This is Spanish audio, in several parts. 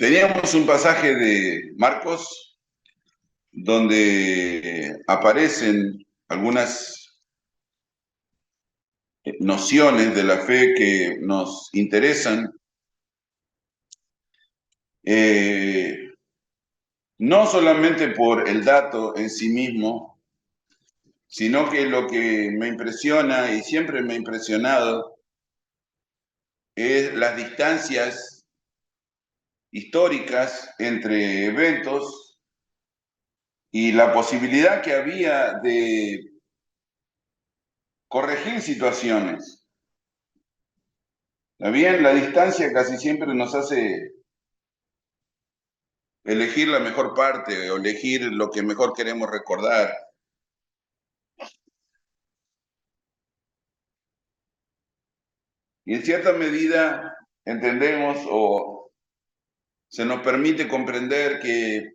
Teníamos un pasaje de Marcos donde aparecen algunas nociones de la fe que nos interesan, eh, no solamente por el dato en sí mismo, sino que lo que me impresiona y siempre me ha impresionado es las distancias históricas entre eventos y la posibilidad que había de corregir situaciones. ¿Está bien? La distancia casi siempre nos hace elegir la mejor parte o elegir lo que mejor queremos recordar. Y en cierta medida entendemos o se nos permite comprender que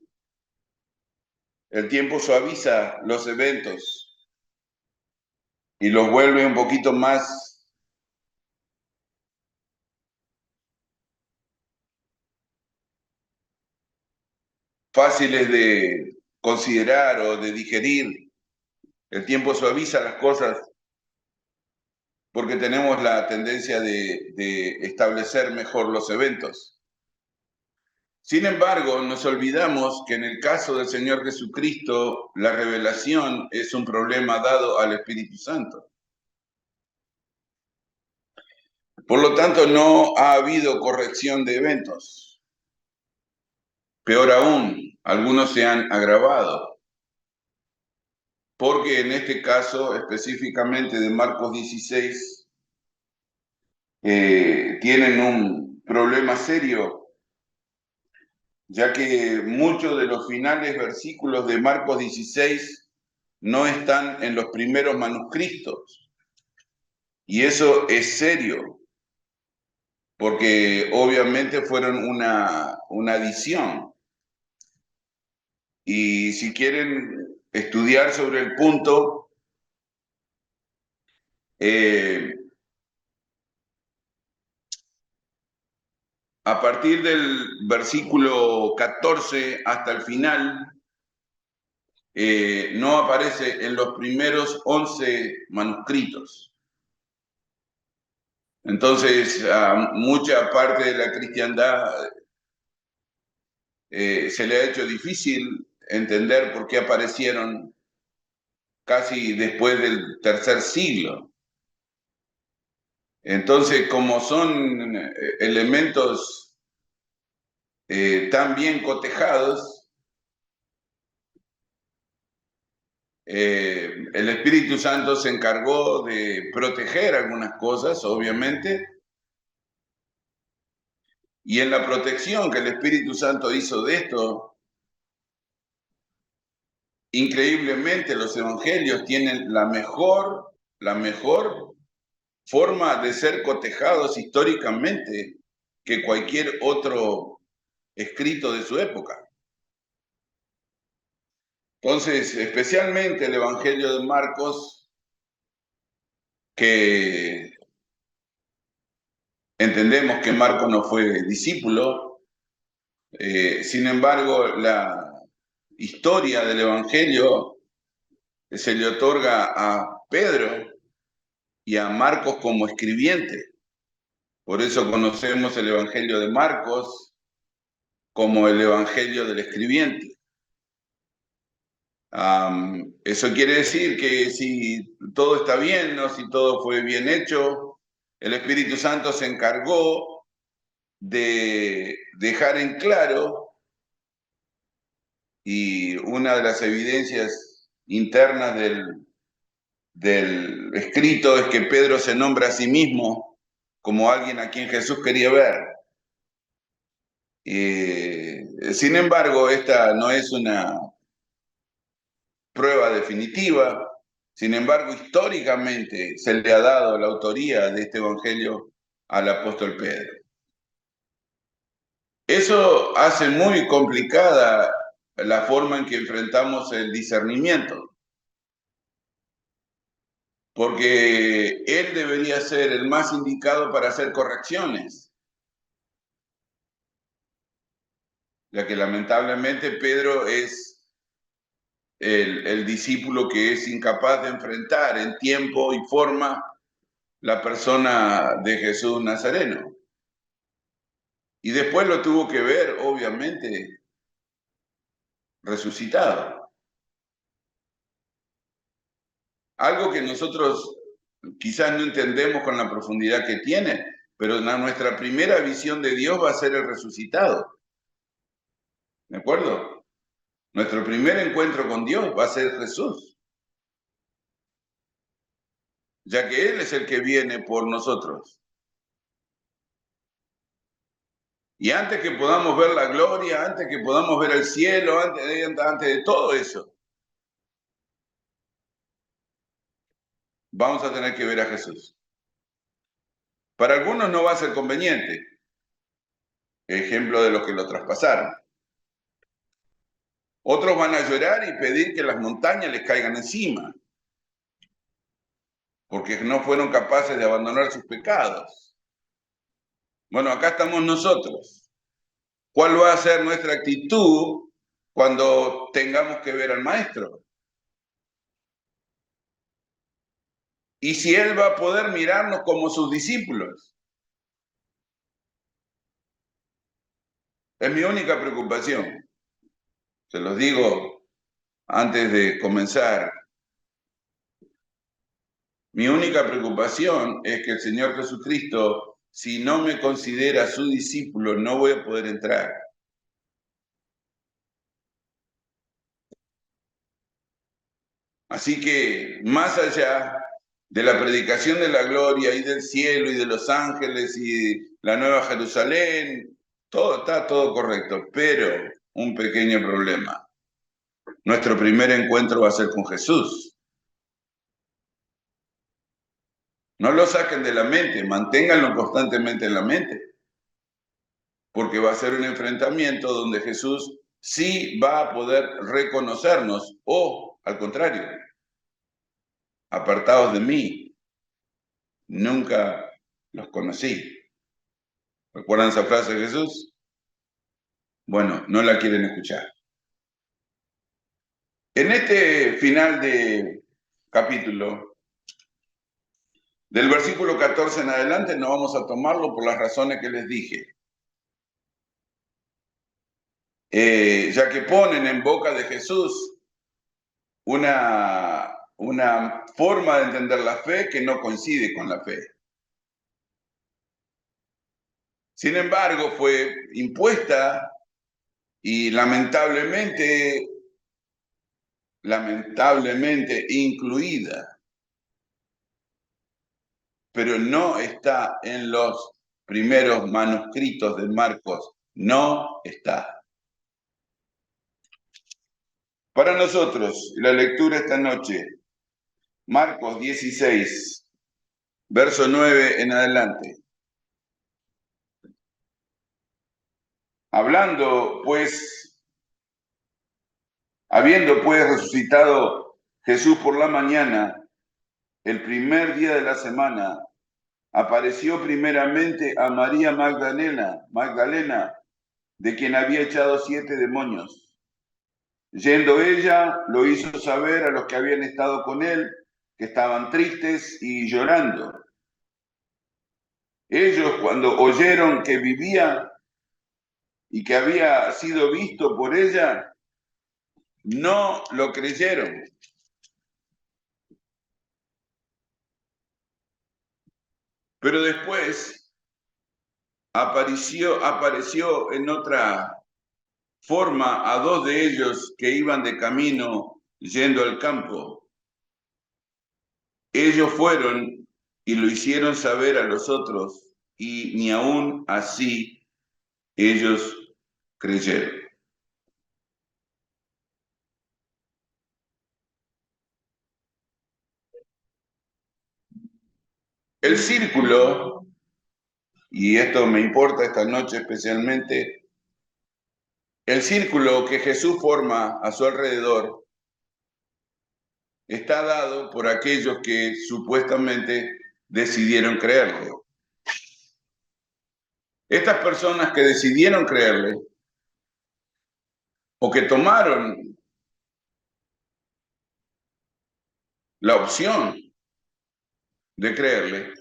el tiempo suaviza los eventos y los vuelve un poquito más fáciles de considerar o de digerir. El tiempo suaviza las cosas porque tenemos la tendencia de establecer mejor los eventos. Sin embargo, nos olvidamos que en el caso del Señor Jesucristo, la revelación es un problema dado al Espíritu Santo. Por lo tanto, no ha habido corrección de eventos. Peor aún, algunos se han agravado. Porque en este caso, específicamente de Marcos 16, tienen un problema serio, ya que muchos de los finales versículos de Marcos 16 no están en los primeros manuscritos. Y eso es serio, porque obviamente fueron una adición. Y si quieren estudiar sobre el punto, eh, a partir del versículo 14 hasta el final, no aparece en los primeros 11 manuscritos. Entonces, a mucha parte de la cristiandad se le ha hecho difícil entender por qué aparecieron casi después del tercer siglo. Entonces, como son elementos tan bien cotejados, el Espíritu Santo se encargó de proteger algunas cosas, obviamente, y en la protección que el Espíritu Santo hizo de esto, increíblemente los evangelios tienen la mejor forma de ser cotejados históricamente que cualquier otro escrito de su época. Entonces, especialmente el Evangelio de Marcos, que entendemos que Marcos no fue discípulo, sin embargo, la historia del Evangelio se le otorga a Pedro y a Marcos como escribiente. Por eso conocemos el Evangelio de Marcos como el Evangelio del escribiente. Eso quiere decir que si todo está bien, ¿no? Si todo fue bien hecho, el Espíritu Santo se encargó de dejar en claro, y una de las evidencias internas del escrito es que Pedro se nombra a sí mismo como alguien a quien Jesús quería ver. Sin embargo, esta no es una prueba definitiva. Sin embargo, históricamente se le ha dado la autoría de este evangelio al apóstol Pedro. Eso hace muy complicada la forma en que enfrentamos el discernimiento, porque él debería ser el más indicado para hacer correcciones. ya que lamentablemente Pedro es el discípulo que es incapaz de enfrentar en tiempo y forma la persona de Jesús Nazareno. Y después lo tuvo que ver, obviamente, resucitado. Algo que nosotros quizás no entendemos con la profundidad que tiene, pero nuestra primera visión de Dios va a ser el resucitado. ¿De acuerdo? Nuestro primer encuentro con Dios va a ser Jesús, ya que Él es el que viene por nosotros. Y antes que podamos ver la gloria, antes que podamos ver el cielo, antes de todo eso, vamos a tener que ver a Jesús. Para algunos no va a ser conveniente, ejemplo de los que lo traspasaron. Otros van a llorar y pedir que las montañas les caigan encima, porque no fueron capaces de abandonar sus pecados. Bueno, acá estamos nosotros. ¿Cuál va a ser nuestra actitud cuando tengamos que ver al Maestro? Y si Él va a poder mirarnos como sus discípulos. Es mi única preocupación. Se los digo antes de comenzar. Mi única preocupación es que el Señor Jesucristo, si no me considera su discípulo, no voy a poder entrar. Así que, más allá de la predicación de la gloria y del cielo y de los ángeles y la nueva Jerusalén, todo está todo correcto, pero un pequeño problema. Nuestro primer encuentro va a ser con Jesús. No lo saquen de la mente, manténganlo constantemente en la mente, porque va a ser un enfrentamiento donde Jesús sí va a poder reconocernos o, al contrario, apartados de mí, nunca los conocí. ¿Recuerdan esa frase de Jesús? Bueno, no la quieren escuchar. En este final de capítulo, del versículo 14 en adelante, no vamos a tomarlo por las razones que les dije. Ya que ponen en boca de Jesús una forma de entender la fe que no coincide con la fe. Sin embargo, fue impuesta y lamentablemente incluida, pero no está en los primeros manuscritos de Marcos, no está. Para nosotros, la lectura esta noche, Marcos 16, verso 9 en adelante. Habiendo pues resucitado Jesús por la mañana, el primer día de la semana, apareció primeramente a María Magdalena, de quien había echado 7 demonios. Yendo ella, lo hizo saber a los que habían estado con él, que estaban tristes y llorando. Ellos, cuando oyeron que vivía y que había sido visto por ella, no lo creyeron. Pero después apareció en otra forma a 2 de ellos que iban de camino yendo al campo. Ellos fueron y lo hicieron saber a los otros, y ni aún así ellos creyeron. El círculo, y esto me importa esta noche especialmente, el círculo que Jesús forma a su alrededor está dado por aquellos que supuestamente decidieron creerle. Estas personas que decidieron creerle o que tomaron la opción de creerle,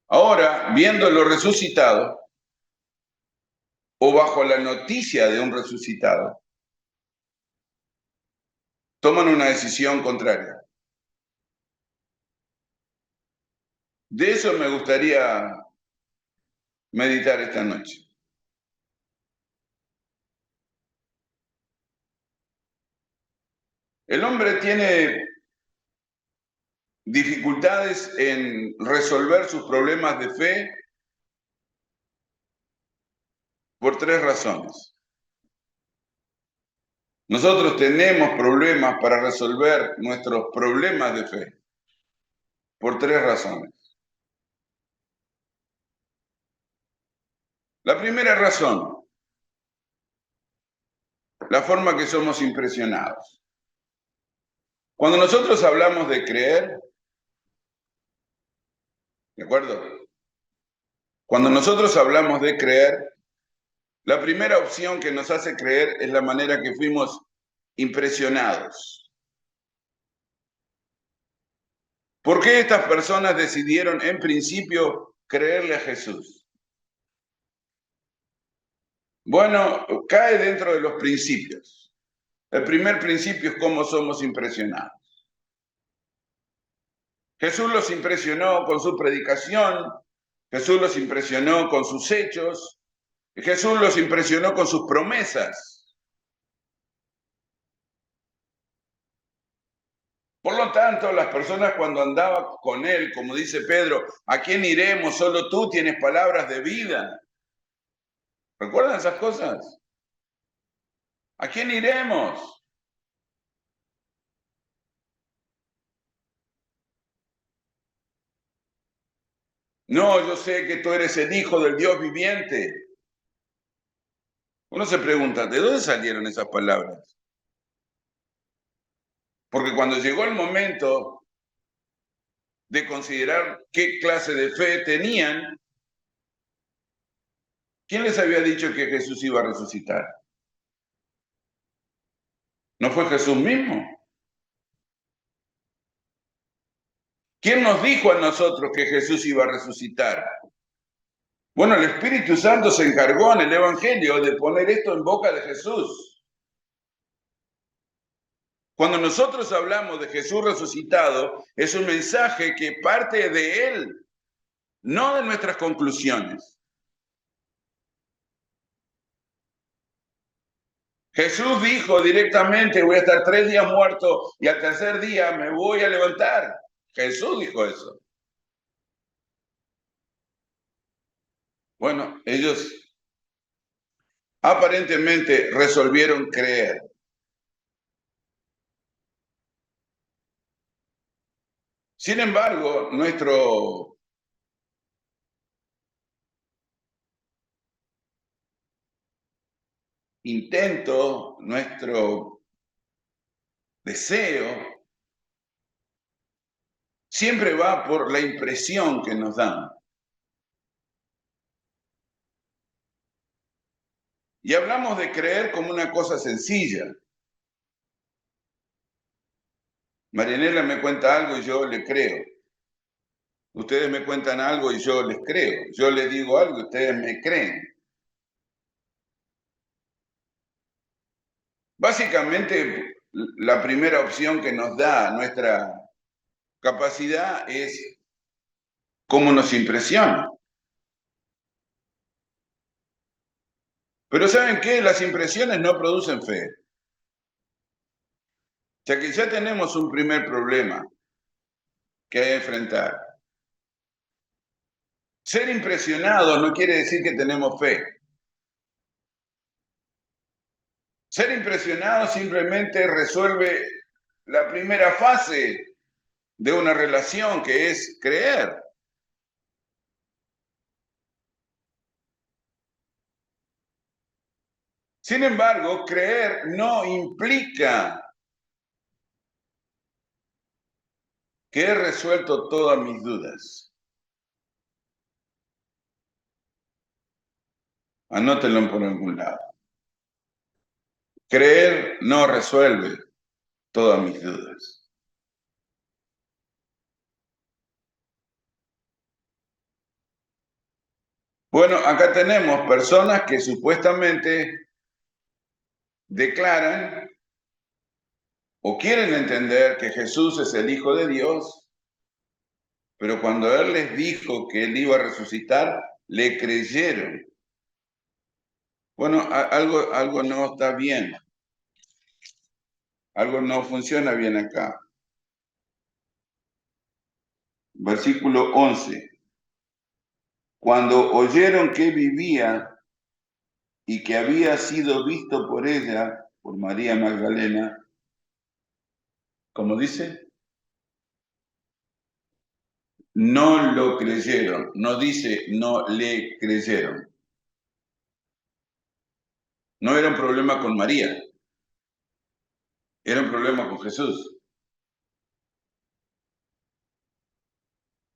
ahora, viéndolo resucitado o bajo la noticia de un resucitado, toman una decisión contraria. De eso me gustaría meditar esta noche. El hombre tiene dificultades en resolver sus problemas de fe por tres razones. Nosotros tenemos problemas para resolver nuestros problemas de fe por tres razones. La primera razón, la forma que somos impresionados. Cuando nosotros hablamos de creer, ¿de acuerdo? Cuando nosotros hablamos de creer, la primera opción que nos hace creer es la manera que fuimos impresionados. ¿Por qué estas personas decidieron en principio creerle a Jesús? Bueno, cae dentro de los principios. El primer principio es cómo somos impresionados. Jesús los impresionó con su predicación, Jesús los impresionó con sus hechos, Jesús los impresionó con sus promesas. Por lo tanto, las personas cuando andaban con él, como dice Pedro, ¿a quién iremos? Solo tú tienes palabras de vida. ¿Recuerdan esas cosas? ¿A quién iremos? No, yo sé que tú eres el Hijo del Dios viviente. Uno se pregunta, ¿de dónde salieron esas palabras? Porque cuando llegó el momento de considerar qué clase de fe tenían, ¿quién les había dicho que Jesús iba a resucitar? ¿No fue Jesús mismo? ¿Quién nos dijo a nosotros que Jesús iba a resucitar? Bueno, el Espíritu Santo se encargó en el Evangelio de poner esto en boca de Jesús. Cuando nosotros hablamos de Jesús resucitado, es un mensaje que parte de Él, no de nuestras conclusiones. Jesús dijo directamente, voy a estar 3 días muerto y al tercer día me voy a levantar. Jesús dijo eso. Bueno, ellos aparentemente resolvieron creer. Sin embargo, nuestro intento, nuestro deseo, siempre va por la impresión que nos dan. Y hablamos de creer como una cosa sencilla. Marianela me cuenta algo y yo le creo. Ustedes me cuentan algo y yo les creo. Yo les digo algo y ustedes me creen. Básicamente, la primera opción que nos da nuestra capacidad es cómo nos impresiona. Pero ¿saben qué? Las impresiones no producen fe. O sea que ya tenemos un primer problema que hay que enfrentar. Ser impresionado no quiere decir que tenemos fe. Ser impresionado simplemente resuelve la primera fase de una relación, que es creer. Sin embargo, creer no implica que he resuelto todas mis dudas. Anótenlo por algún lado. Creer no resuelve todas mis dudas. Bueno, acá tenemos personas que supuestamente declaran o quieren entender que Jesús es el Hijo de Dios, pero cuando Él les dijo que Él iba a resucitar, le creyeron. Bueno, algo no está bien, algo no funciona bien acá. Versículo 11. Cuando oyeron que vivía y que había sido visto por ella, por María Magdalena, como dice, no lo creyeron, no dice no le creyeron. No era un problema con María, era un problema con Jesús.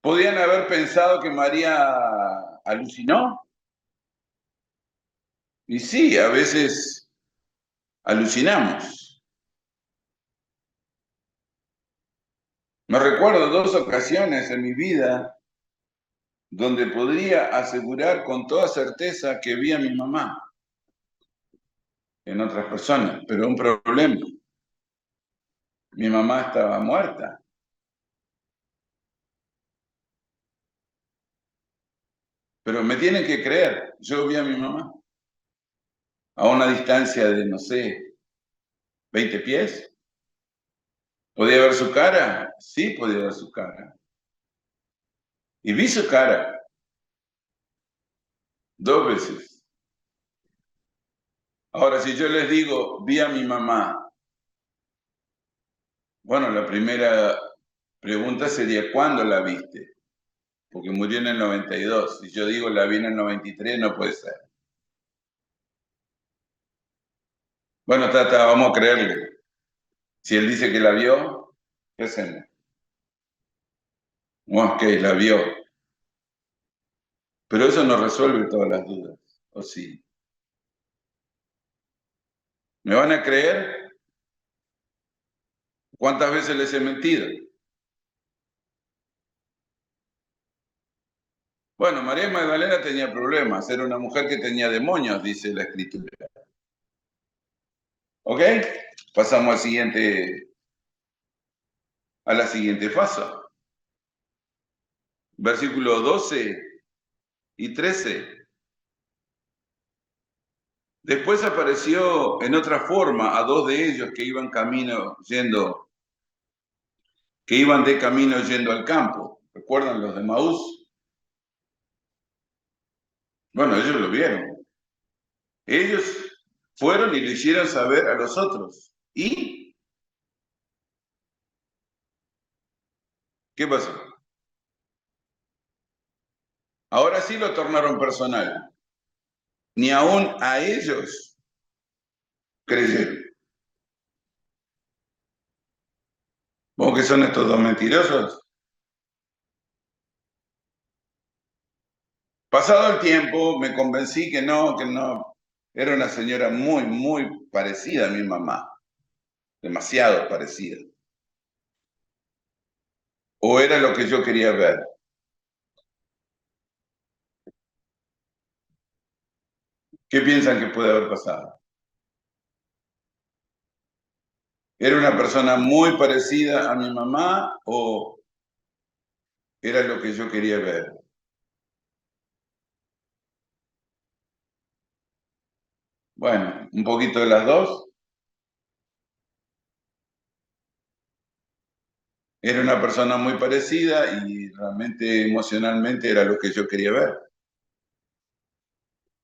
¿Podían haber pensado que María alucinó? Y sí, a veces alucinamos. Me recuerdo 2 ocasiones en mi vida donde podría asegurar con toda certeza que vi a mi mamá en otras personas, pero un problema. Mi mamá estaba muerta. Pero me tienen que creer, yo vi a mi mamá a una distancia de, no sé, 20 pies. ¿Podía ver su cara? Sí, podía ver su cara. Y vi su cara 2 veces. Ahora, si yo les digo, vi a mi mamá, bueno, la primera pregunta sería, ¿cuándo la viste? Porque murió en el 92. Si yo digo, la vi en el 93, no puede ser. Bueno, Tata, vamos a creerle. Si él dice que la vio, ¿qué hacemos? Ok, la vio. Pero eso no resuelve todas las dudas, ¿o sí? ¿Me van a creer? ¿Cuántas veces les he mentido? Bueno, María Magdalena tenía problemas, era una mujer que tenía demonios, dice la escritura. ¿Ok? Pasamos a la siguiente fase. Versículo 12 y 13. Después apareció en otra forma a 2 de ellos que iban de camino yendo al campo. ¿Recuerdan los de Maús? Bueno, ellos lo vieron. Ellos fueron y lo hicieron saber a los otros. ¿Y qué pasó? Ahora sí lo tornaron personal. Ni aún a ellos creyeron. ¿Vos que son estos dos mentirosos? Pasado el tiempo, me convencí que no. Era una señora muy, muy parecida a mi mamá. Demasiado parecida. O era lo que yo quería ver. ¿Qué piensan que puede haber pasado? ¿Era una persona muy parecida a mi mamá o era lo que yo quería ver? Bueno, un poquito de las dos. Era una persona muy parecida y realmente emocionalmente era lo que yo quería ver.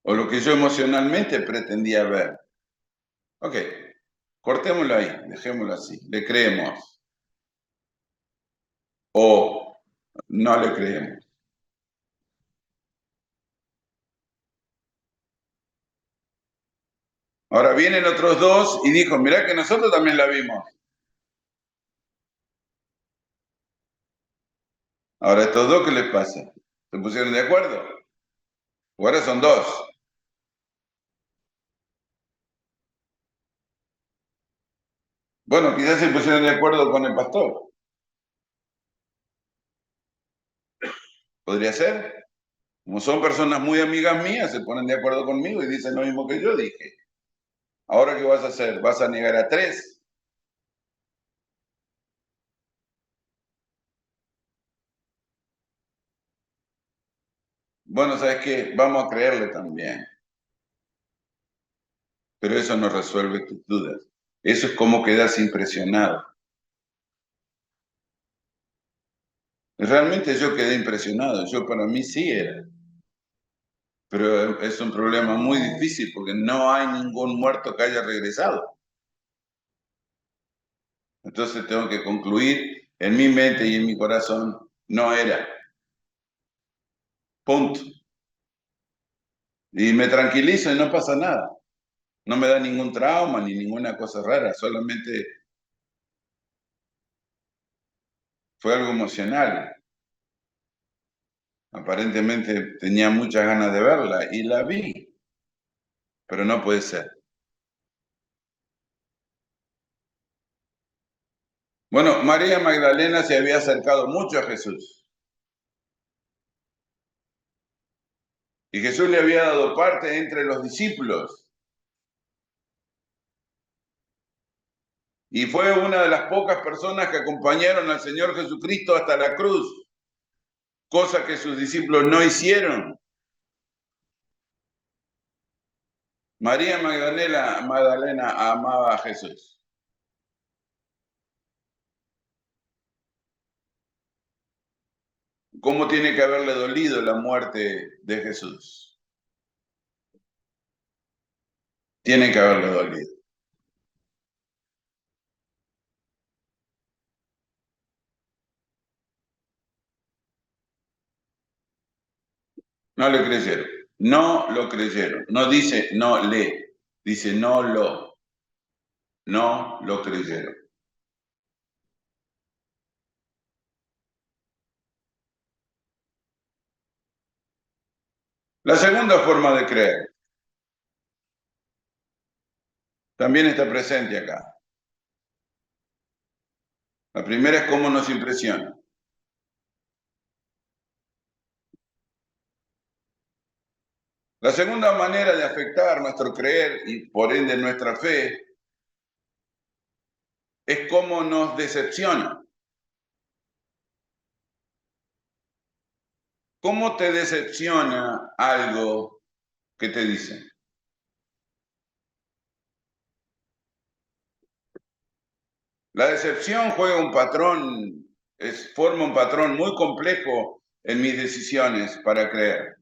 O lo que yo emocionalmente pretendía ver. Ok, cortémoslo ahí, dejémoslo así. Le creemos o no le creemos. Ahora vienen otros dos y dijo, mirá que nosotros también la vimos. Ahora estos dos, ¿qué les pasa? ¿Se pusieron de acuerdo? Ahora son dos. Bueno, quizás se pusieron de acuerdo con el pastor. ¿Podría ser? Como son personas muy amigas mías, se ponen de acuerdo conmigo y dicen lo mismo que yo dije. ¿Ahora qué vas a hacer? ¿Vas a negar a tres? Bueno, ¿sabes qué? Vamos a creerle también. Pero eso no resuelve tus dudas. Eso es como quedas impresionado. Realmente yo quedé impresionado. Yo para mí sí era. Pero es un problema muy difícil porque no hay ningún muerto que haya regresado. Entonces tengo que concluir en mi mente y en mi corazón, no era. Punto. Y me tranquilizo y no pasa nada. No me da ningún trauma ni ninguna cosa rara, solamente fue algo emocional. Aparentemente tenía muchas ganas de verla y la vi, pero no puede ser. Bueno, María Magdalena se había acercado mucho a Jesús y Jesús le había dado parte entre los discípulos y fue una de las pocas personas que acompañaron al Señor Jesucristo hasta la cruz, cosa que sus discípulos no hicieron. María Magdalena amaba a Jesús. ¿Cómo tiene que haberle dolido la muerte de Jesús? Tiene que haberle dolido. No le creyeron. No lo creyeron. No dice no le, dice no lo creyeron. La segunda forma de creer también está presente acá. La primera es cómo nos impresiona. La segunda manera de afectar nuestro creer y por ende nuestra fe es cómo nos decepciona. ¿Cómo te decepciona algo que te dicen? La decepción juega un patrón, forma un patrón muy complejo en mis decisiones para creer.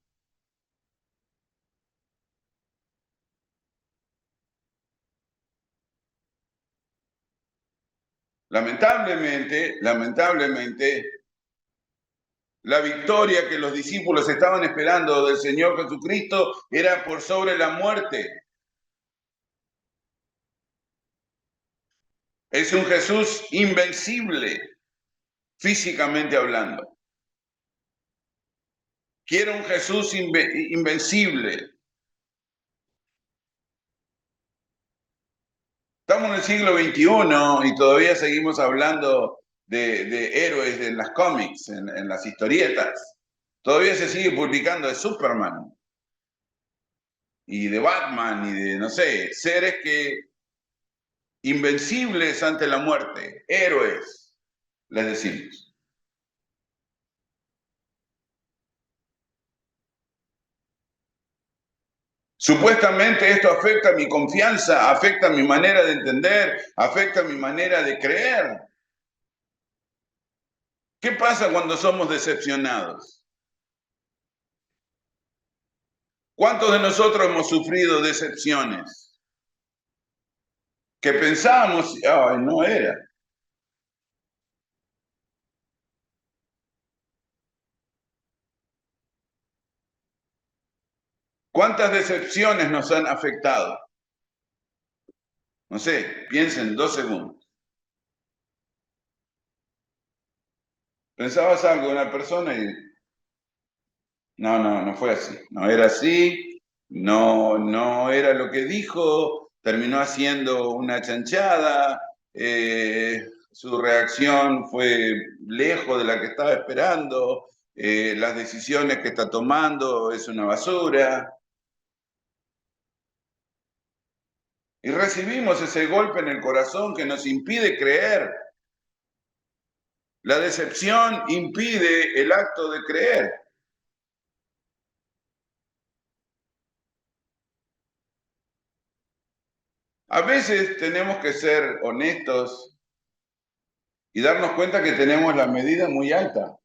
Lamentablemente, la victoria que los discípulos estaban esperando del Señor Jesucristo era por sobre la muerte. Es un Jesús invencible, físicamente hablando. Quiero un Jesús invencible. Estamos en el siglo XXI y todavía seguimos hablando de héroes en las cómics, en las historietas. Todavía se sigue publicando de Superman y de Batman y de, no sé, seres que invencibles ante la muerte, héroes, les decimos. Supuestamente esto afecta mi confianza, afecta mi manera de entender, afecta mi manera de creer. ¿Qué pasa cuando somos decepcionados? ¿Cuántos de nosotros hemos sufrido decepciones? Que pensábamos, ay, no era. ¿Cuántas decepciones nos han afectado? No sé, piensen 2 segundos. Pensabas algo de una persona y no fue así. No era así, no era lo que dijo, terminó haciendo una chanchada, su reacción fue lejos de la que estaba esperando, las decisiones que está tomando es una basura. Y recibimos ese golpe en el corazón que nos impide creer. La decepción impide el acto de creer. A veces tenemos que ser honestos y darnos cuenta que tenemos la medida muy alta.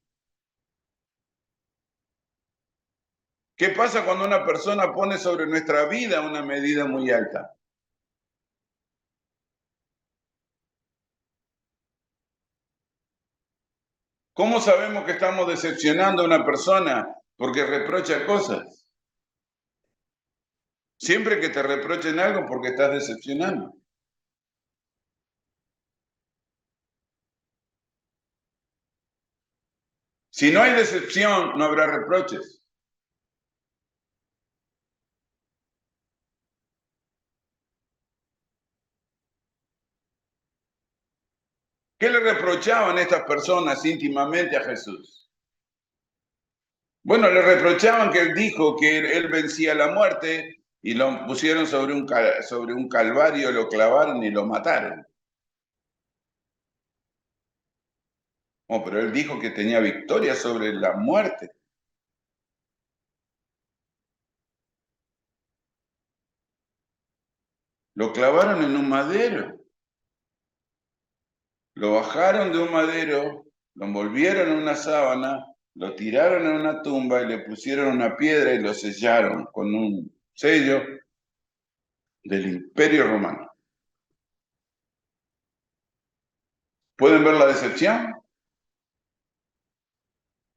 ¿Qué pasa cuando una persona pone sobre nuestra vida una medida muy alta? ¿Cómo sabemos que estamos decepcionando a una persona? Porque reprocha cosas. Siempre que te reprochen algo porque estás decepcionando. Si no hay decepción, no habrá reproches. ¿Qué le reprochaban estas personas íntimamente a Jesús? Bueno, le reprochaban que él dijo que él vencía la muerte y lo pusieron sobre un calvario, lo clavaron y lo mataron. Oh, pero él dijo que tenía victoria sobre la muerte. Lo clavaron en un madero. Lo bajaron de un madero, lo envolvieron en una sábana, lo tiraron en una tumba y le pusieron una piedra y lo sellaron con un sello del Imperio Romano. ¿Pueden ver la decepción?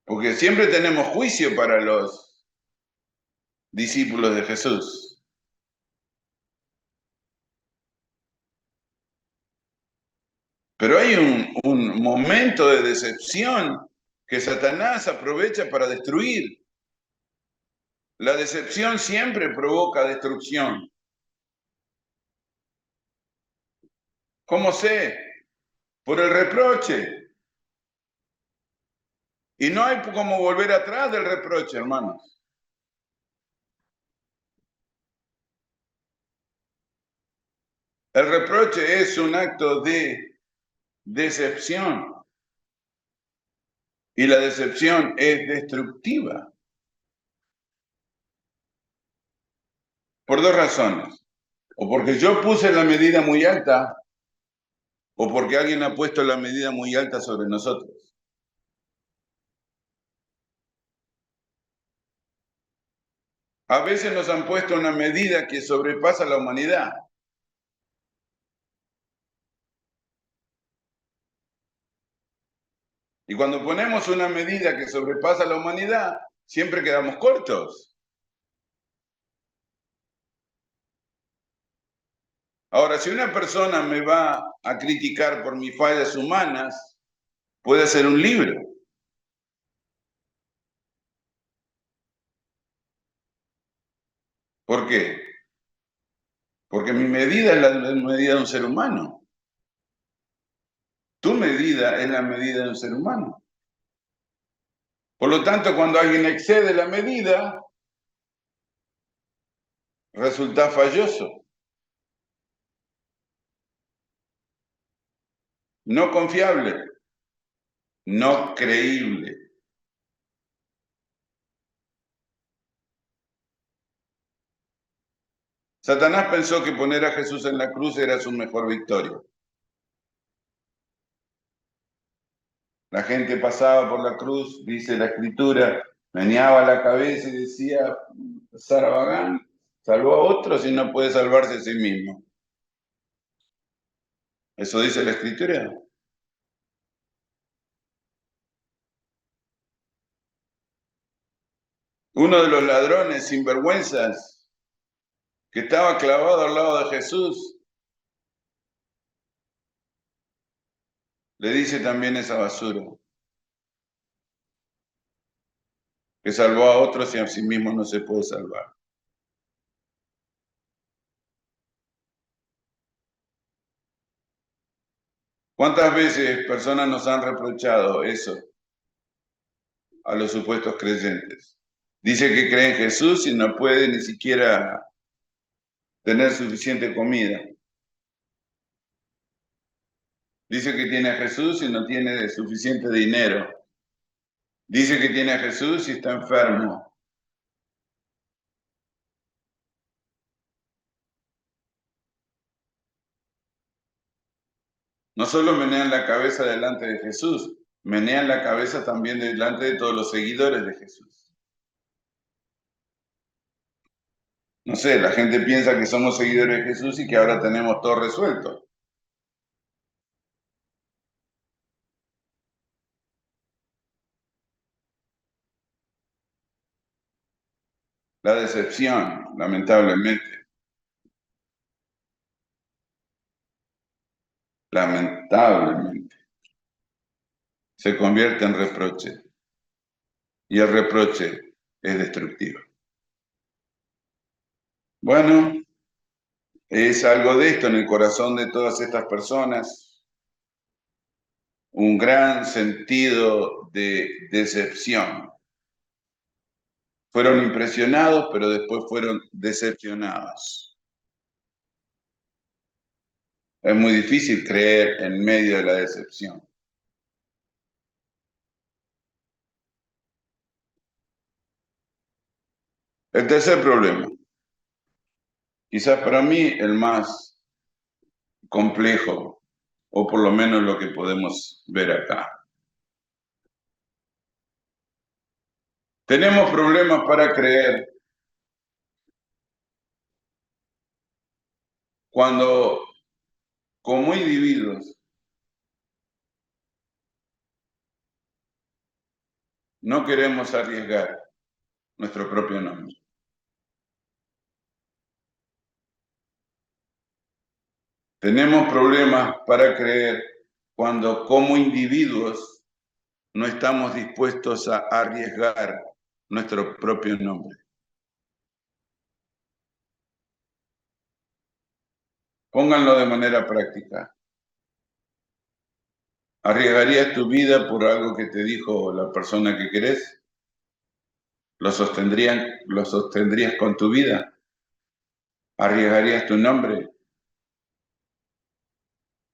Porque siempre tenemos juicio para los discípulos de Jesús. Pero hay un momento de decepción que Satanás aprovecha para destruir. La decepción siempre provoca destrucción. ¿Cómo sé? Por el reproche. Y no hay como volver atrás del reproche, hermanos. El reproche es un acto de decepción. Y la decepción es destructiva. Por dos razones. O porque yo puse la medida muy alta, o porque alguien ha puesto la medida muy alta sobre nosotros. A veces nos han puesto una medida que sobrepasa la humanidad. Y cuando ponemos una medida que sobrepasa la humanidad, siempre quedamos cortos. Ahora, si una persona me va a criticar por mis fallas humanas, puede hacer un libro. ¿Por qué? Porque mi medida es la medida de un ser humano. Tu medida es la medida de un ser humano. Por lo tanto, cuando alguien excede la medida, resulta falloso, no confiable, no creíble. Satanás pensó que poner a Jesús en la cruz era su mejor victoria. La gente pasaba por la cruz, dice la escritura, meneaba la cabeza y decía, Sarabagán, salvó a otros y no puede salvarse a sí mismo. Eso dice la escritura. Uno de los ladrones sinvergüenzas que estaba clavado al lado de Jesús, le dice también esa basura, que salvó a otros y a sí mismo no se puede salvar. ¿Cuántas veces personas nos han reprochado eso a los supuestos creyentes? Dice que cree en Jesús y no puede ni siquiera tener suficiente comida. Dice que tiene a Jesús y no tiene suficiente dinero. Dice que tiene a Jesús y está enfermo. No solo menean la cabeza delante de Jesús, menean la cabeza también delante de todos los seguidores de Jesús. No sé, la gente piensa que somos seguidores de Jesús y que ahora tenemos todo resuelto. La decepción, lamentablemente, lamentablemente, se convierte en reproche y el reproche es destructivo. Bueno, es algo de esto en el corazón de todas estas personas, un gran sentido de decepción. Fueron impresionados, pero después fueron decepcionados. Es muy difícil creer en medio de la decepción. El tercer problema, quizás para mí el más complejo, o por lo menos lo que podemos ver acá. Tenemos problemas para creer cuando, como individuos, no queremos arriesgar nuestro propio nombre. Tenemos problemas para creer cuando, como individuos, no estamos dispuestos a arriesgar nuestro propio nombre. Pónganlo de manera práctica. ¿Arriesgarías tu vida por algo que te dijo la persona que querés? ¿Lo sostendrías con tu vida? ¿Arriesgarías tu nombre?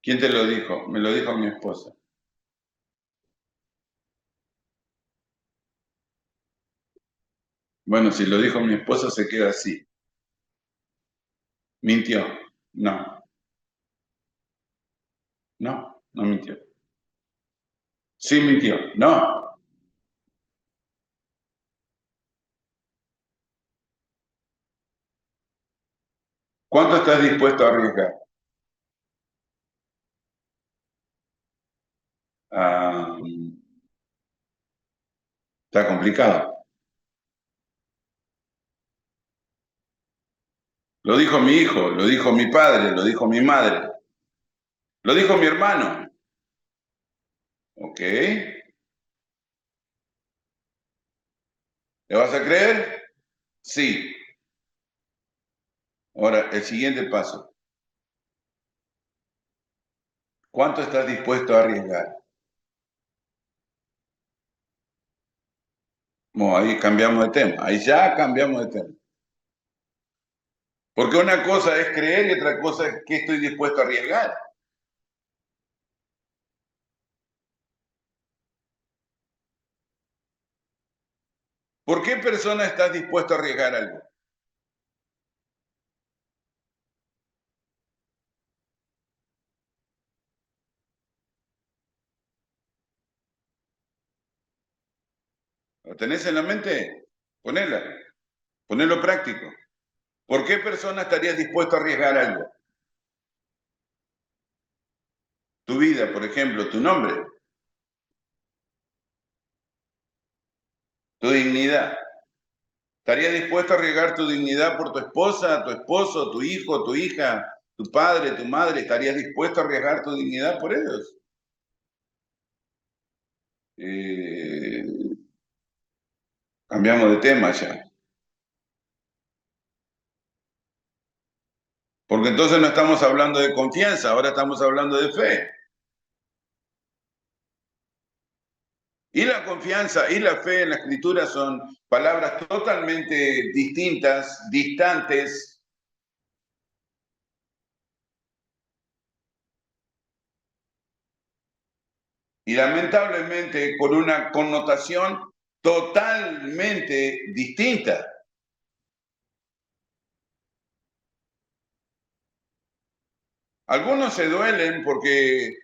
¿Quién te lo dijo? Me lo dijo mi esposa. Bueno, si lo dijo mi esposa se queda así. ¿Mintió? No, no mintió. Sí mintió. No. ¿Cuánto estás dispuesto a arriesgar? Ah, está complicado. Lo dijo mi hijo, lo dijo mi padre, lo dijo mi madre, lo dijo mi hermano. ¿Ok? ¿Le vas a creer? Sí. Ahora, el siguiente paso. ¿Cuánto estás dispuesto a arriesgar? Bueno, ahí cambiamos de tema. Ahí ya cambiamos de tema. Porque una cosa es creer y otra cosa es que estoy dispuesto a arriesgar. ¿Por qué persona estás dispuesto a arriesgar algo? ¿Lo tenés en la mente? Ponela. Ponelo práctico. ¿Por qué persona estarías dispuesto a arriesgar algo? Tu vida, por ejemplo, tu nombre, tu dignidad. ¿Estarías dispuesto a arriesgar tu dignidad por tu esposa, tu esposo, tu hijo, tu hija, tu padre, tu madre? ¿Estarías dispuesto a arriesgar tu dignidad por ellos? Eh, cambiamos de tema ya. Porque entonces no estamos hablando de confianza, ahora estamos hablando de fe. Y la confianza y la fe en la Escritura son palabras totalmente distintas, distantes. Y lamentablemente con una connotación totalmente distinta. Algunos se duelen porque,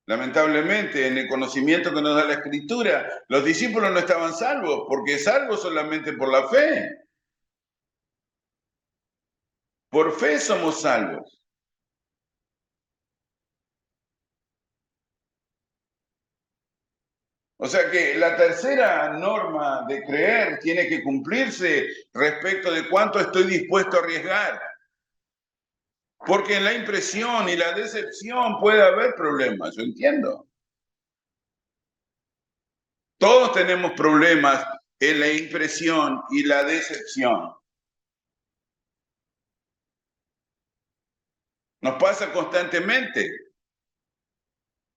lamentablemente, en el conocimiento que nos da la Escritura, los discípulos no estaban salvos, porque salvos solamente por la fe. Por fe somos salvos. O sea que la tercera norma de creer tiene que cumplirse respecto de cuánto estoy dispuesto a arriesgar. Porque en la impresión y la decepción puede haber problemas, yo entiendo. Todos tenemos problemas en la impresión y la decepción. Nos pasa constantemente.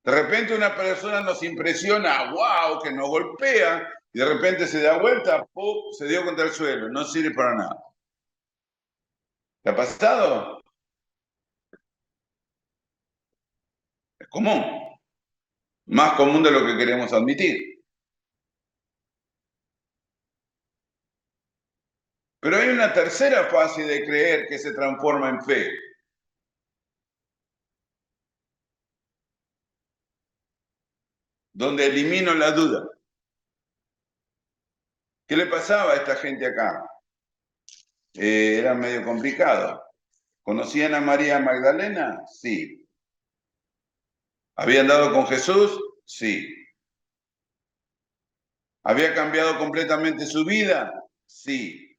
De repente una persona nos impresiona, wow, que nos golpea, y de repente se da vuelta, ¡pum!, se dio contra el suelo, no sirve para nada. ¿Te ha pasado? Es común, más común de lo que queremos admitir. Pero hay una tercera fase de creer que se transforma en fe, donde elimino la duda. ¿Qué le pasaba a esta gente acá? Era medio complicado. ¿Conocían a María Magdalena? Sí. ¿Habían dado con Jesús? Sí. ¿Había cambiado completamente su vida? Sí.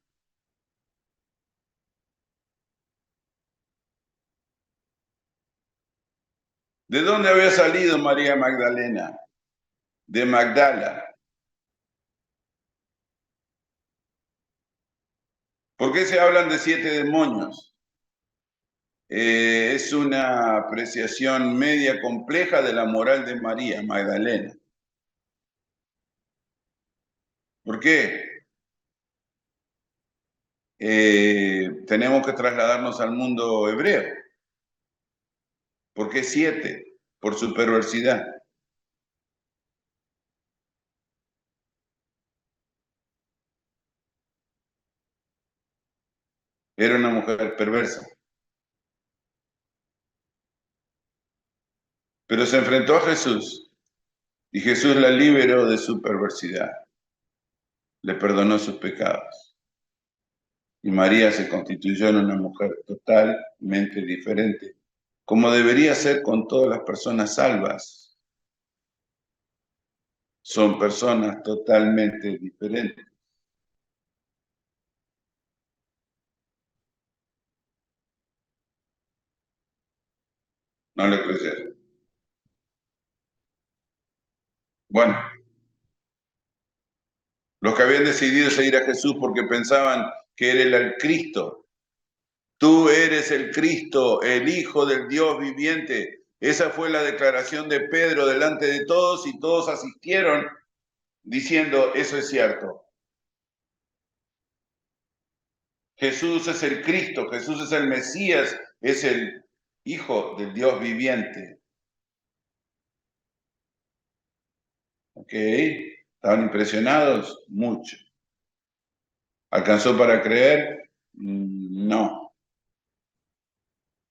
¿De dónde había salido María Magdalena? De Magdala. ¿Por qué se hablan de 7 demonios? Es una apreciación media compleja de la moral de María Magdalena. ¿Por qué? Tenemos que trasladarnos al mundo hebreo. ¿Por qué 7? Por su perversidad. Era una mujer perversa. Pero se enfrentó a Jesús y Jesús la liberó de su perversidad. Le perdonó sus pecados. Y María se constituyó en una mujer totalmente diferente, como debería ser con todas las personas salvas. Son personas totalmente diferentes. No le creyeron. Bueno, los que habían decidido seguir a Jesús porque pensaban que él era el Cristo. Tú eres el Cristo, el Hijo del Dios viviente. Esa fue la declaración de Pedro delante de todos y todos asistieron diciendo, eso es cierto. Jesús es el Cristo, Jesús es el Mesías, es el Hijo del Dios viviente. ¿Ok? ¿Estaban impresionados? Mucho. ¿Alcanzó para creer? No.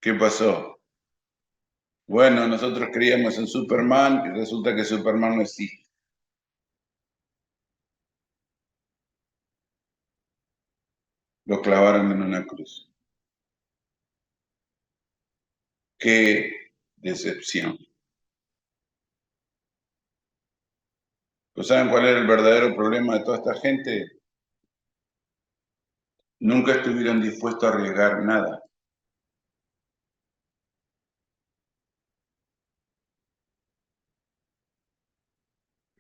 ¿Qué pasó? Bueno, nosotros creíamos en Superman y resulta que Superman no existe. Lo clavaron en una cruz. ¡Qué decepción! Pues ¿saben cuál era el verdadero problema de toda esta gente? Nunca estuvieron dispuestos a arriesgar nada.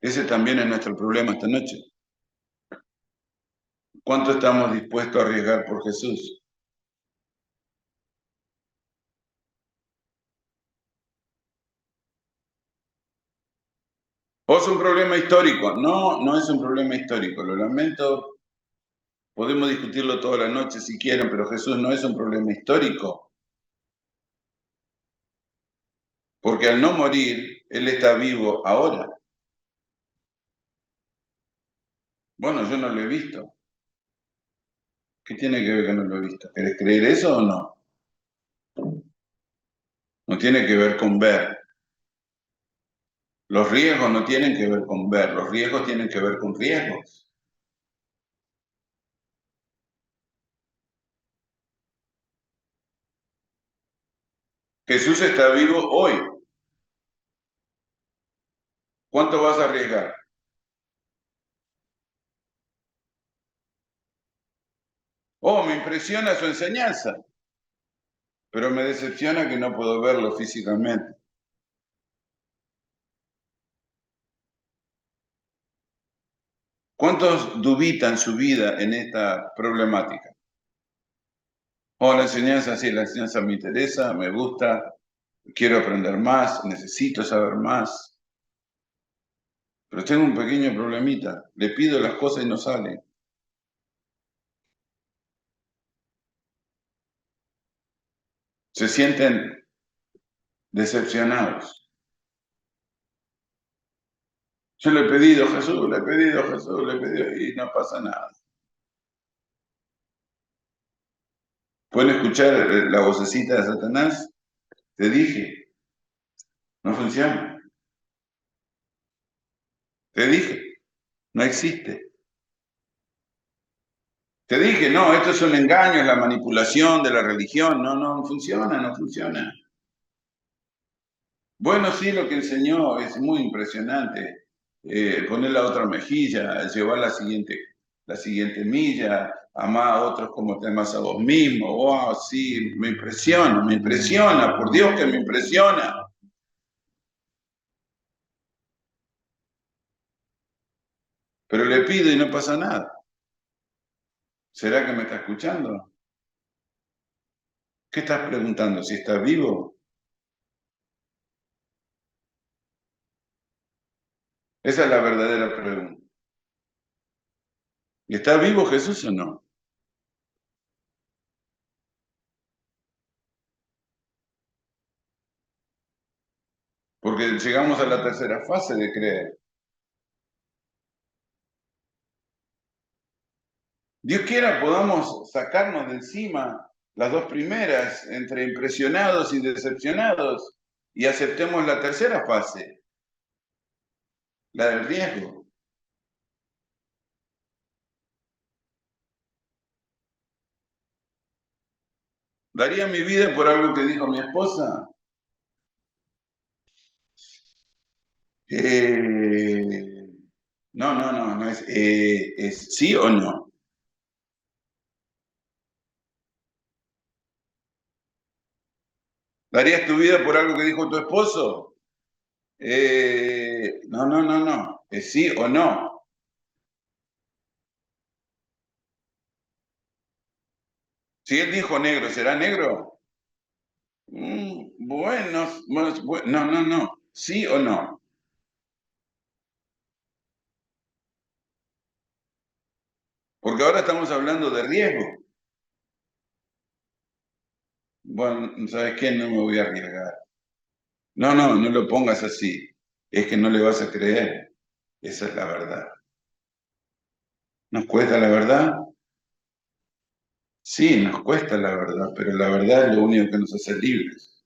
Ese también es nuestro problema esta noche. ¿Cuánto estamos dispuestos a arriesgar por Jesús? ¿O es un problema histórico? No, no es un problema histórico. Lo lamento. Podemos discutirlo toda la noche si quieren, pero Jesús no es un problema histórico. Porque al no morir, Él está vivo ahora. Bueno, yo no lo he visto. ¿Qué tiene que ver que no lo he visto? ¿Querés creer eso o no? No tiene que ver con ver. Los riesgos no tienen que ver con ver, los riesgos tienen que ver con riesgos. Jesús está vivo hoy. ¿Cuánto vas a arriesgar? Oh, me impresiona su enseñanza, pero me decepciona que no puedo verlo físicamente. ¿Cuántos dubitan su vida en esta problemática? Oh, la enseñanza, sí, la enseñanza me interesa, me gusta, quiero aprender más, necesito saber más, pero tengo un pequeño problemita. Le pido las cosas y no salen. Se sienten decepcionados. Yo le he pedido a Jesús, le he pedido a Jesús, le he pedido y no pasa nada. ¿Pueden escuchar la vocecita de Satanás? Te dije, no funciona. Te dije, no existe. Te dije, no, esto es un engaño, es la manipulación de la religión. No, no funciona, no funciona. Bueno, sí, lo que enseñó es muy impresionante. Poner la otra mejilla, llevar la siguiente milla, amar a otros como te amas a vos mismo. Wow, sí, me impresiona, por Dios que me impresiona. Pero le pido y no pasa nada. ¿Será que me está escuchando? ¿Qué estás preguntando? ¿Si está vivo? Esa es la verdadera pregunta. ¿Y está vivo Jesús o no? Porque llegamos a la tercera fase de creer. Dios quiera podamos sacarnos de encima las dos primeras, entre impresionados y decepcionados, y aceptemos la tercera fase, la del riesgo. ¿Daría mi vida por algo que dijo mi esposa? Eh, no es sí o no. ¿Darías tu vida por algo que dijo tu esposo? No. ¿Es sí o no? Si él dijo negro, ¿será negro? No. ¿Sí o no? Porque ahora estamos hablando de riesgo. Bueno, ¿sabes qué? No me voy a arriesgar. No lo pongas así. Es que no le vas a creer. Esa es la verdad. ¿Nos cuesta la verdad? Sí, nos cuesta la verdad, pero la verdad es lo único que nos hace libres.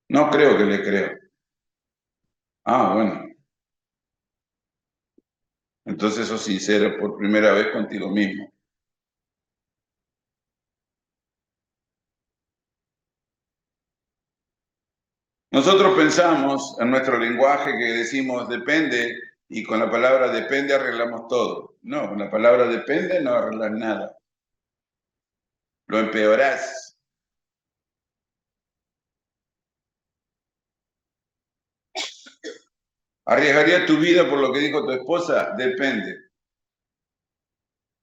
No creo que le creo. Ah, bueno. Entonces sos sincero por primera vez contigo mismo. Nosotros pensamos en nuestro lenguaje que decimos depende y con la palabra depende arreglamos todo. No, con la palabra depende no arreglas nada. Lo empeorás. ¿Arriesgaría tu vida por lo que dijo tu esposa? Depende.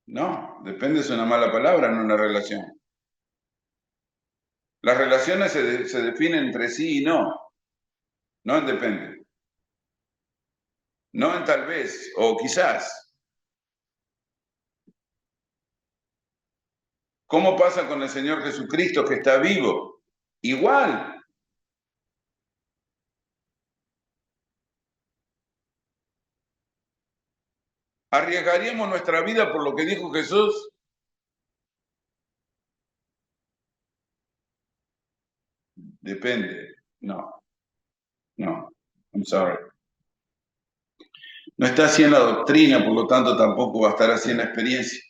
No, depende es una mala palabra en una relación. Las relaciones se definen entre sí y no. no en depende, no en tal vez o quizás. ¿Cómo pasa con el Señor Jesucristo que está vivo? Igual. ¿Arriesgaríamos nuestra vida por lo que dijo Jesús? Depende. No, no. I'm sorry. No está así en la doctrina, por lo tanto tampoco va a estar así en la experiencia.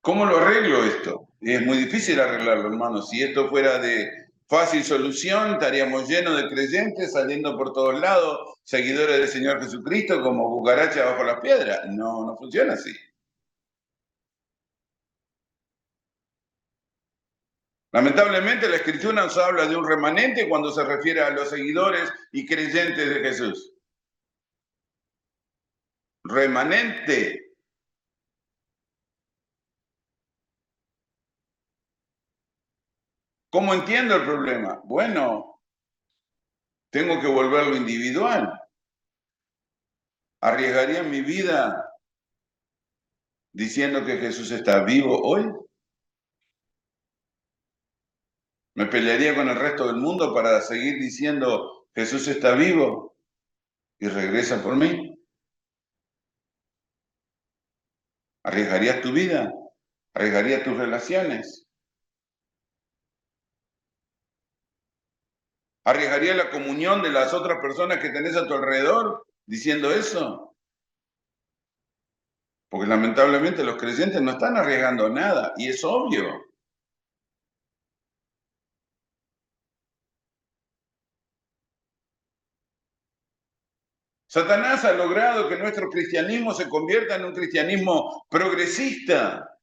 ¿Cómo lo arreglo esto? Es muy difícil arreglarlo, hermano. Si esto fuera de fácil solución, estaríamos llenos de creyentes saliendo por todos lados, seguidores del Señor Jesucristo como cucarachas bajo las piedras. No, no funciona así. Lamentablemente la Escritura nos habla de un remanente cuando se refiere a los seguidores y creyentes de Jesús. Remanente. ¿Cómo entiendo el problema? Bueno, tengo que volverlo individual. ¿Arriesgaría mi vida diciendo que Jesús está vivo hoy? ¿Me pelearía con el resto del mundo para seguir diciendo Jesús está vivo y regresa por mí? ¿Arriesgarías tu vida? ¿Arriesgarías tus relaciones? ¿Arriesgarías la comunión de las otras personas que tenés a tu alrededor diciendo eso? Porque lamentablemente los creyentes no están arriesgando nada y es obvio. Satanás ha logrado que nuestro cristianismo se convierta en un cristianismo progresista.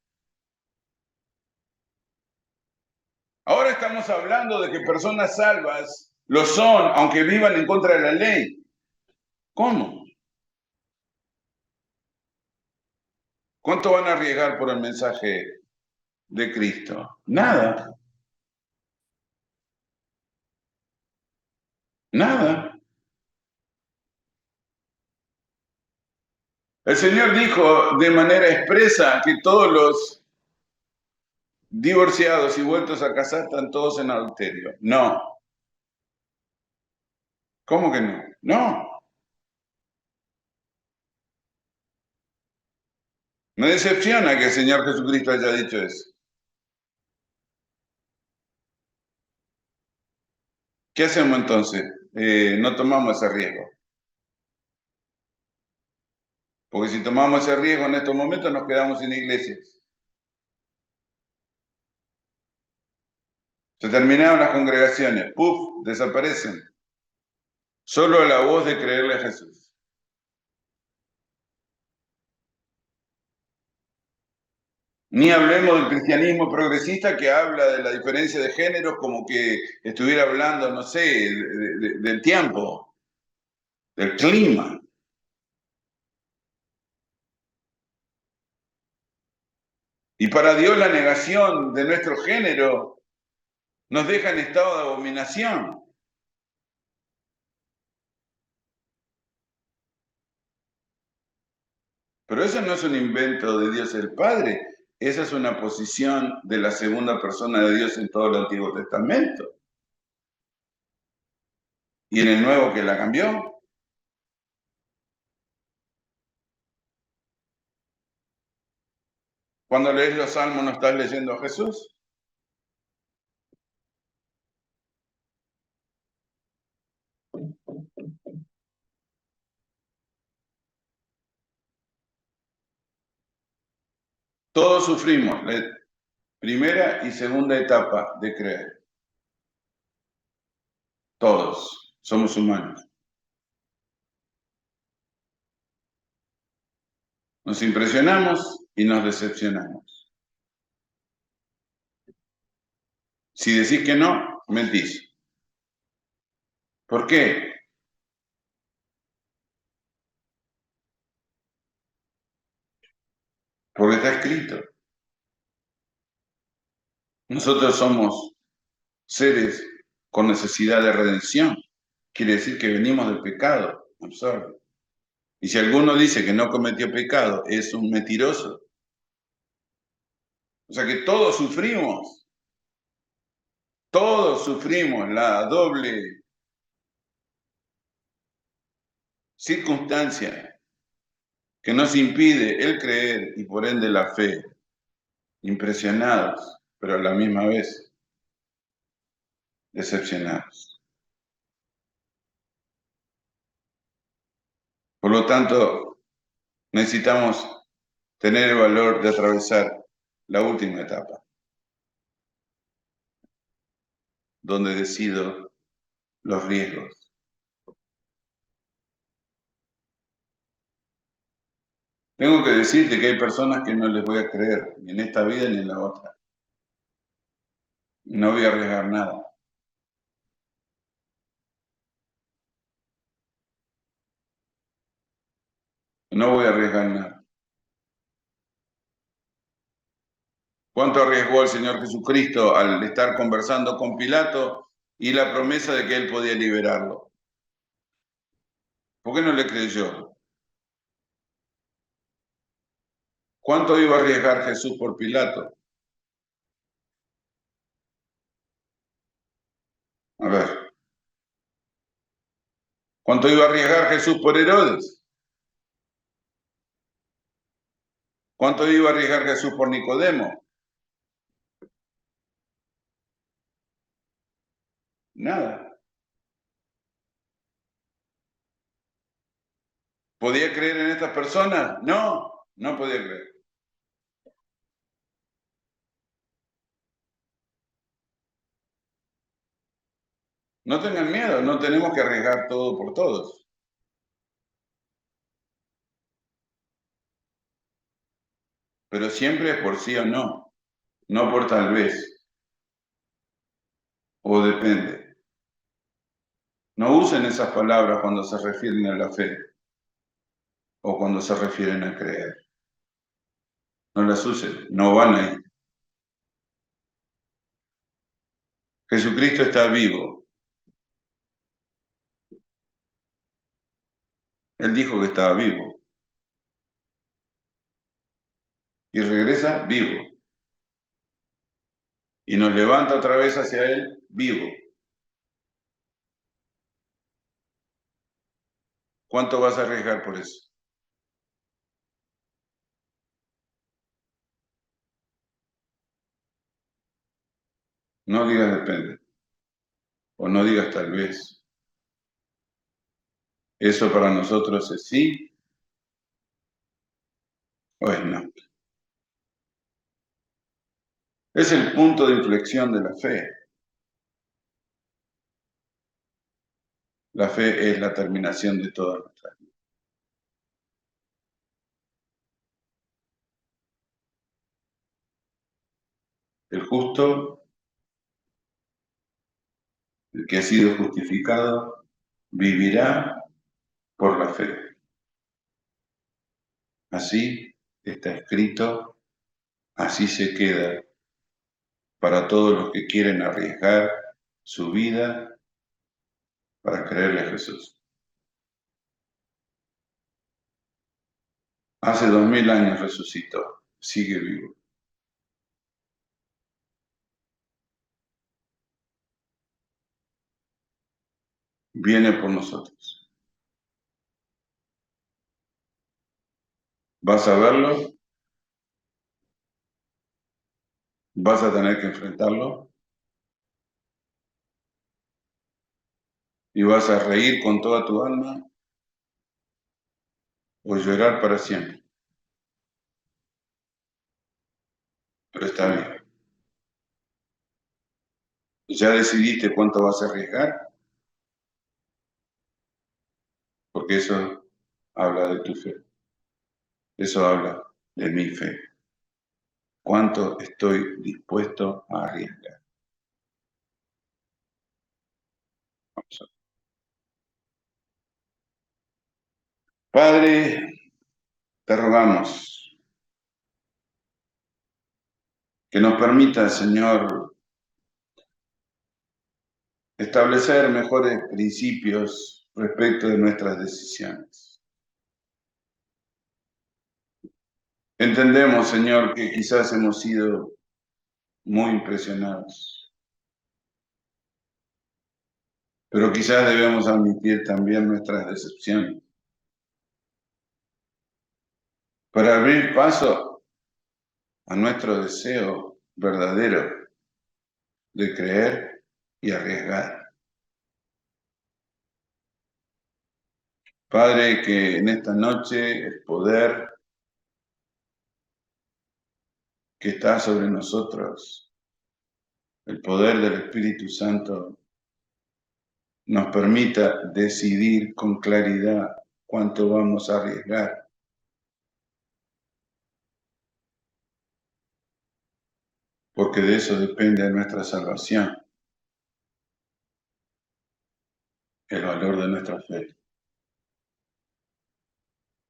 Ahora estamos hablando de que personas salvas lo son, aunque vivan en contra de la ley. ¿Cómo? ¿Cuánto van a arriesgar por el mensaje de Cristo? Nada, nada. El Señor dijo de manera expresa que todos los divorciados y vueltos a casar están todos en adulterio. No. ¿Cómo que no? No. Me decepciona que el Señor Jesucristo haya dicho eso. ¿Qué hacemos entonces? No tomamos ese riesgo. Porque si tomamos ese riesgo en estos momentos nos quedamos sin iglesias. Se terminaron las congregaciones. ¡Puf! Desaparecen. Solo a la voz de creerle a Jesús. Ni hablemos del cristianismo progresista que habla de la diferencia de géneros como que estuviera hablando, no sé, del tiempo, del clima. Y para Dios la negación de nuestro género nos deja en estado de abominación. Pero eso no es un invento de Dios el Padre, esa es una posición de la segunda persona de Dios en todo el Antiguo Testamento. Y en el Nuevo que la cambió. Cuando lees los Salmos no estás leyendo a Jesús. Todos sufrimos la primera y segunda etapa de creer. Todos somos humanos. Nos impresionamos y nos decepcionamos. Si decís que no, mentís. ¿Por qué? Porque está escrito. Nosotros somos seres con necesidad de redención. Quiere decir que venimos del pecado, absurdo. Y si alguno dice que no cometió pecado, es un mentiroso. O sea que todos sufrimos la doble circunstancia que nos impide el creer y por ende la fe, impresionados, pero a la misma vez decepcionados. Por lo tanto, necesitamos tener el valor de atravesar la última etapa, donde decido los riesgos. Tengo que decirte que hay personas que no les voy a creer, ni en esta vida ni en la otra. No voy a arriesgar nada. No voy a arriesgar nada. ¿Cuánto arriesgó el Señor Jesucristo al estar conversando con Pilato y la promesa de que él podía liberarlo? ¿Por qué no le creyó? ¿Cuánto iba a arriesgar Jesús por Pilato? A ver, ¿cuánto iba a arriesgar Jesús por Herodes? ¿Cuánto iba a arriesgar Jesús por Nicodemo? Nada. ¿Podía creer en estas personas? No, no podía creer. No tengan miedo, no tenemos que arriesgar todo por todos. Pero siempre es por sí o no, no por tal vez, o depende. No usen esas palabras cuando se refieren a la fe o cuando se refieren a creer. No las usen, no van ahí. Jesucristo está vivo. Él dijo que estaba vivo y regresa vivo y nos levanta otra vez hacia Él vivo. ¿Cuánto vas a arriesgar por eso? No digas depende o no digas tal vez. ¿Eso para nosotros es sí o es no? Es el punto de inflexión de la fe. La fe es la terminación de toda nuestra vida. El justo, el que ha sido justificado, vivirá por la fe. Así está escrito, así se queda para todos los que quieren arriesgar su vida para creerle a Jesús. Hace 2000 años resucitó, sigue vivo. Viene por nosotros. Vas a verlo, vas a tener que enfrentarlo y vas a reír con toda tu alma o llorar para siempre. Pero está bien. ¿Ya decidiste cuánto vas a arriesgar? Porque eso habla de tu fe. Eso habla de mi fe. ¿Cuánto estoy dispuesto a arriesgar? Padre, te rogamos que nos permita, Señor, establecer mejores principios respecto de nuestras decisiones. Entendemos, Señor, que quizás hemos sido muy impresionados, pero quizás debemos admitir también nuestras decepciones para abrir paso a nuestro deseo verdadero de creer y arriesgar. Padre, que en esta noche el poder que está sobre nosotros, el poder del Espíritu Santo, nos permita decidir con claridad cuánto vamos a arriesgar, porque de eso depende nuestra salvación, el valor de nuestra fe.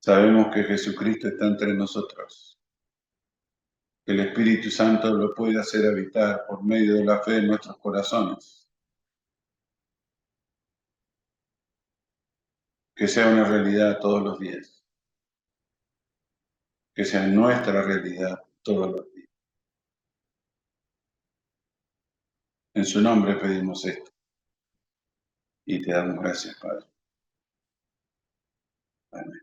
Sabemos que Jesucristo está entre nosotros, que el Espíritu Santo lo puede hacer habitar por medio de la fe en nuestros corazones, que sea una realidad todos los días, que sea nuestra realidad todos los días. En su nombre pedimos esto y te damos gracias, Padre. Amén.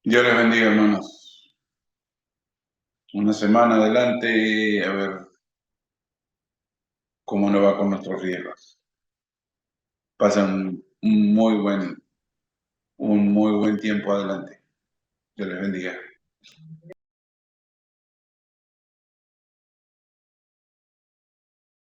Dios les bendiga, hermanos. Una semana adelante, a ver cómo nos va con nuestros riesgos. Pasen un muy buen tiempo adelante. Dios les bendiga.